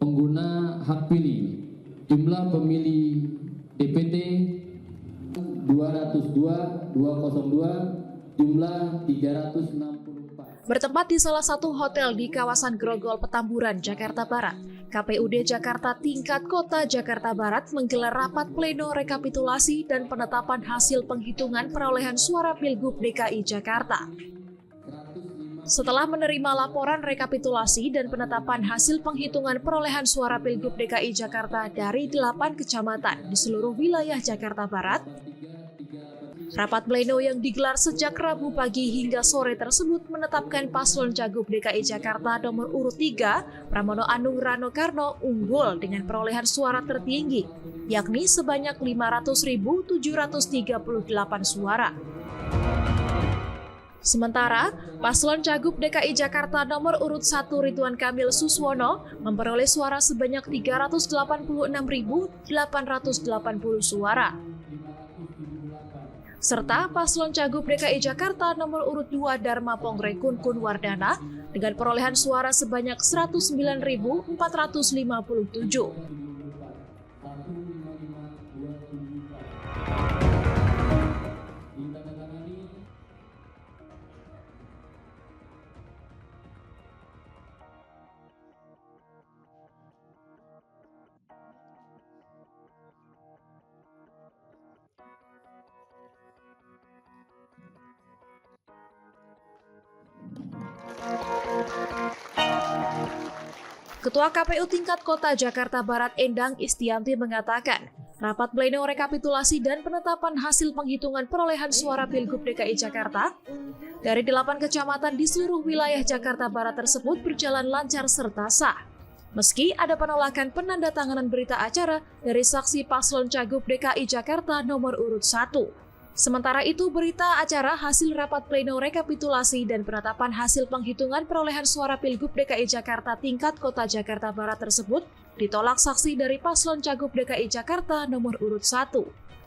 pengguna hak pilih. Jumlah pemilih DPT 202, jumlah 364. Bertempat di salah satu hotel di kawasan Grogol, Petamburan, Jakarta Barat, KPUD Jakarta tingkat Kota Jakarta Barat menggelar rapat pleno rekapitulasi dan penetapan hasil penghitungan perolehan suara Pilgub DKI Jakarta. Setelah menerima laporan rekapitulasi dan penetapan hasil penghitungan perolehan suara Pilgub DKI Jakarta dari 8 kecamatan di seluruh wilayah Jakarta Barat, rapat pleno yang digelar sejak Rabu pagi hingga sore tersebut menetapkan paslon Cagup DKI Jakarta nomor urut 3, Pramono Anung Rano Karno, unggul dengan perolehan suara tertinggi, yakni sebanyak 500.738 suara. Sementara, paslon Cagup DKI Jakarta nomor urut 1 Ridwan Kamil Suswono memperoleh suara sebanyak 386.880 suara. Serta paslon Cagup DKI Jakarta nomor urut 2 Dharma Pongre Kun Wardana dengan perolehan suara sebanyak 109.457. Ketua KPU tingkat Kota Jakarta Barat Endang Istianti mengatakan, rapat pleno rekapitulasi dan penetapan hasil penghitungan perolehan suara Pilgub DKI Jakarta dari 8 kecamatan di seluruh wilayah Jakarta Barat tersebut berjalan lancar serta sah. Meski ada penolakan penandatanganan berita acara dari saksi paslon Cagup DKI Jakarta nomor urut 1. Sementara itu, berita acara hasil rapat pleno rekapitulasi dan penetapan hasil penghitungan perolehan suara Pilgub DKI Jakarta tingkat Kota Jakarta Barat tersebut ditolak saksi dari paslon Cagup DKI Jakarta nomor urut 1.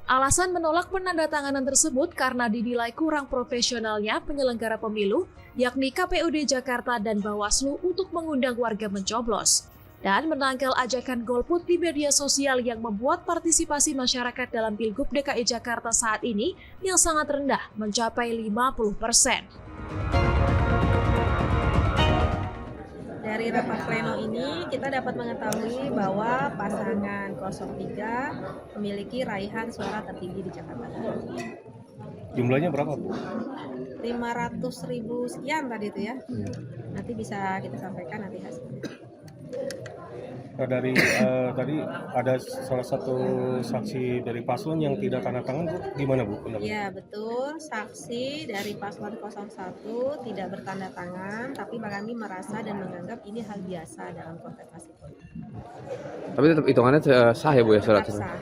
Alasan menolak penandatanganan tersebut karena dinilai kurang profesionalnya penyelenggara pemilu, yakni KPUD Jakarta dan Bawaslu untuk mengundang warga mencoblos dan menangkal ajakan golput di media sosial yang membuat partisipasi masyarakat dalam Pilgub DKI Jakarta saat ini yang sangat rendah, mencapai 50%. Dari rapat pleno ini kita dapat mengetahui bahwa pasangan 03 memiliki raihan suara tertinggi di Jakarta. Jumlahnya berapa, Bu? 500.000 sekian tadi itu ya. Nanti bisa kita sampaikan nanti hasilnya. Nah, dari tadi ada salah satu saksi dari paslon yang tidak tanda tangan, Bu. Gimana, Bu? Iya, betul. Saksi dari paslon 01 tidak bertanda tangan, tapi kami merasa dan menganggap ini hal biasa dalam kontestasi politik. Tapi tetap hitungannya sah ya, Bu ya, surat? Sah.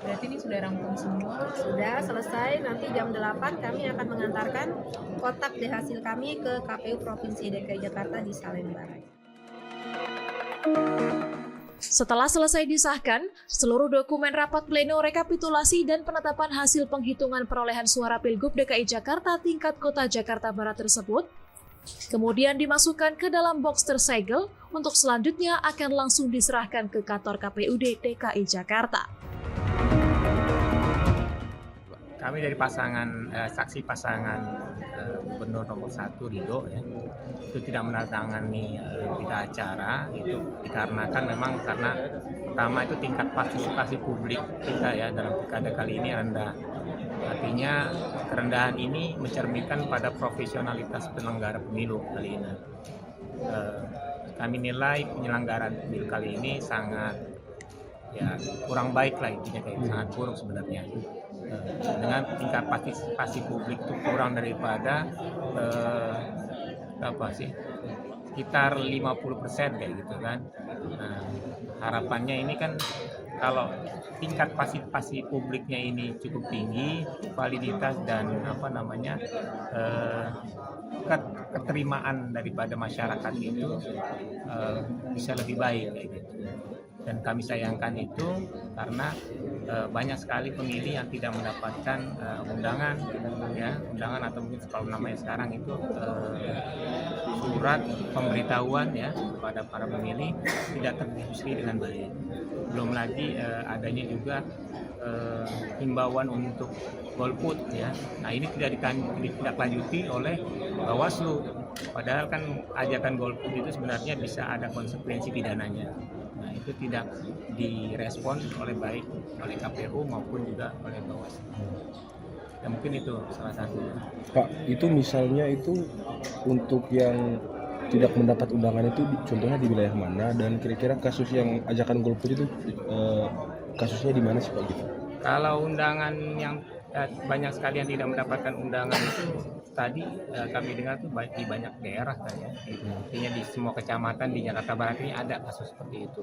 Berarti ini sudah rampung semua? Sudah selesai, nanti jam 8 kami akan mengantarkan kotak hasil kami ke KPU Provinsi DKI Jakarta di Salemba. Setelah selesai disahkan, seluruh dokumen rapat pleno rekapitulasi dan penetapan hasil penghitungan perolehan suara Pilgub DKI Jakarta tingkat Kota Jakarta Barat tersebut kemudian dimasukkan ke dalam box tersegel untuk selanjutnya akan langsung diserahkan ke kantor KPUD DKI Jakarta. Kami dari saksi pasangan Gubernur nomor 1 Ridho ya, itu tidak menandatangani berita acara itu dikarenakan memang karena pertama itu tingkat partisipasi publik kita ya dalam pilkada kali ini rendah. Artinya kerendahan ini mencerminkan pada profesionalitas penyelenggara pemilu kali ini. Kami nilai penyelenggaraan pemilu kali ini sangat ya kurang baik lah intinya, kayak sangat buruk sebenarnya. Dengan tingkat partisipasi publik itu kurang daripada sekitar 50% kayak gitu kan. Nah, harapannya ini kan kalau tingkat partisipasi publiknya ini cukup tinggi, validitas dan keterimaan daripada masyarakat itu bisa lebih baik kayak gitu. Dan kami sayangkan itu karena banyak sekali pemilih yang tidak mendapatkan undangan atau mungkin kalau namanya sekarang itu surat pemberitahuan ya kepada para pemilih tidak terdistribusi dengan baik. Belum lagi adanya juga himbauan untuk golput ya. Nah ini tidak ditindaklanjuti oleh Bawaslu. Padahal kan ajakan golput itu sebenarnya bisa ada konsekuensi pidananya. Nah itu tidak direspon oleh baik oleh KPU maupun juga oleh Bawaslu. Ya mungkin itu salah satu. Pak, itu misalnya itu untuk yang tidak mendapat undangan itu contohnya di wilayah mana, dan kira-kira kasus yang ajakan golput itu kasusnya di mana sih Pak gitu? Kalau undangan yang banyak sekali yang tidak mendapatkan undangan itu tadi kami dengar tuh di banyak daerah kan ya. Artinya di semua kecamatan di Jakarta Barat ini ada kasus seperti itu.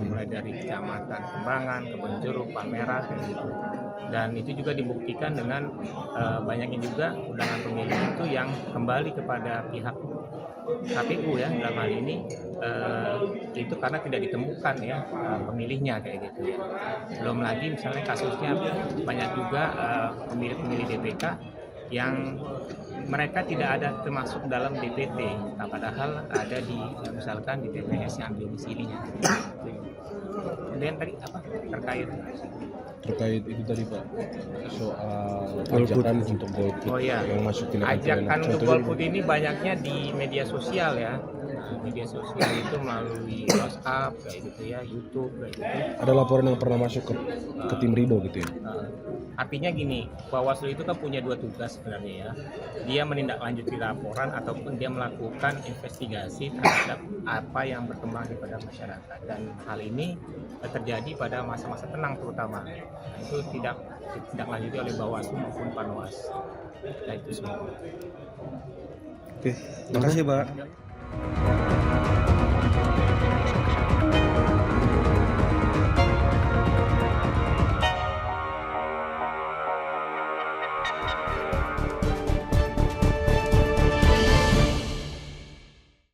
Mulai dari kecamatan Kembangan, Kebonjeruk, Palmerah kayak gitu. Dan itu juga dibuktikan dengan banyaknya juga undangan pemilih itu yang kembali kepada pihak KPU ya dalam hal ini itu karena tidak ditemukan ya pemilihnya kayak gitu ya. Belum lagi misalnya kasusnya banyak juga pemilih-pemilih DPK yang mereka tidak ada termasuk dalam DPT, nah, padahal ada di misalkan di TPS yang domisilinya. Kemudian tadi apa terkait itu tadi Pak soal ajakan untuk golput yang masuk tindakan pidana. Ajakan untuk golput ini banyaknya di media sosial ya. Media sosial itu melalui WhatsApp kayak gitu ya, YouTube kayak gitu. Ada laporan yang pernah masuk ke tim Ridho gitu ya? Artinya gini, Bawaslu itu kan punya dua tugas sebenarnya ya. Dia menindaklanjuti laporan ataupun dia melakukan investigasi terhadap apa yang berkembang pada masyarakat. Dan hal ini terjadi pada masa-masa tenang terutama. Nah, itu tidak lanjuti oleh Bawaslu maupun Panwas. Nah itu semua. Oke, terima kasih Pak.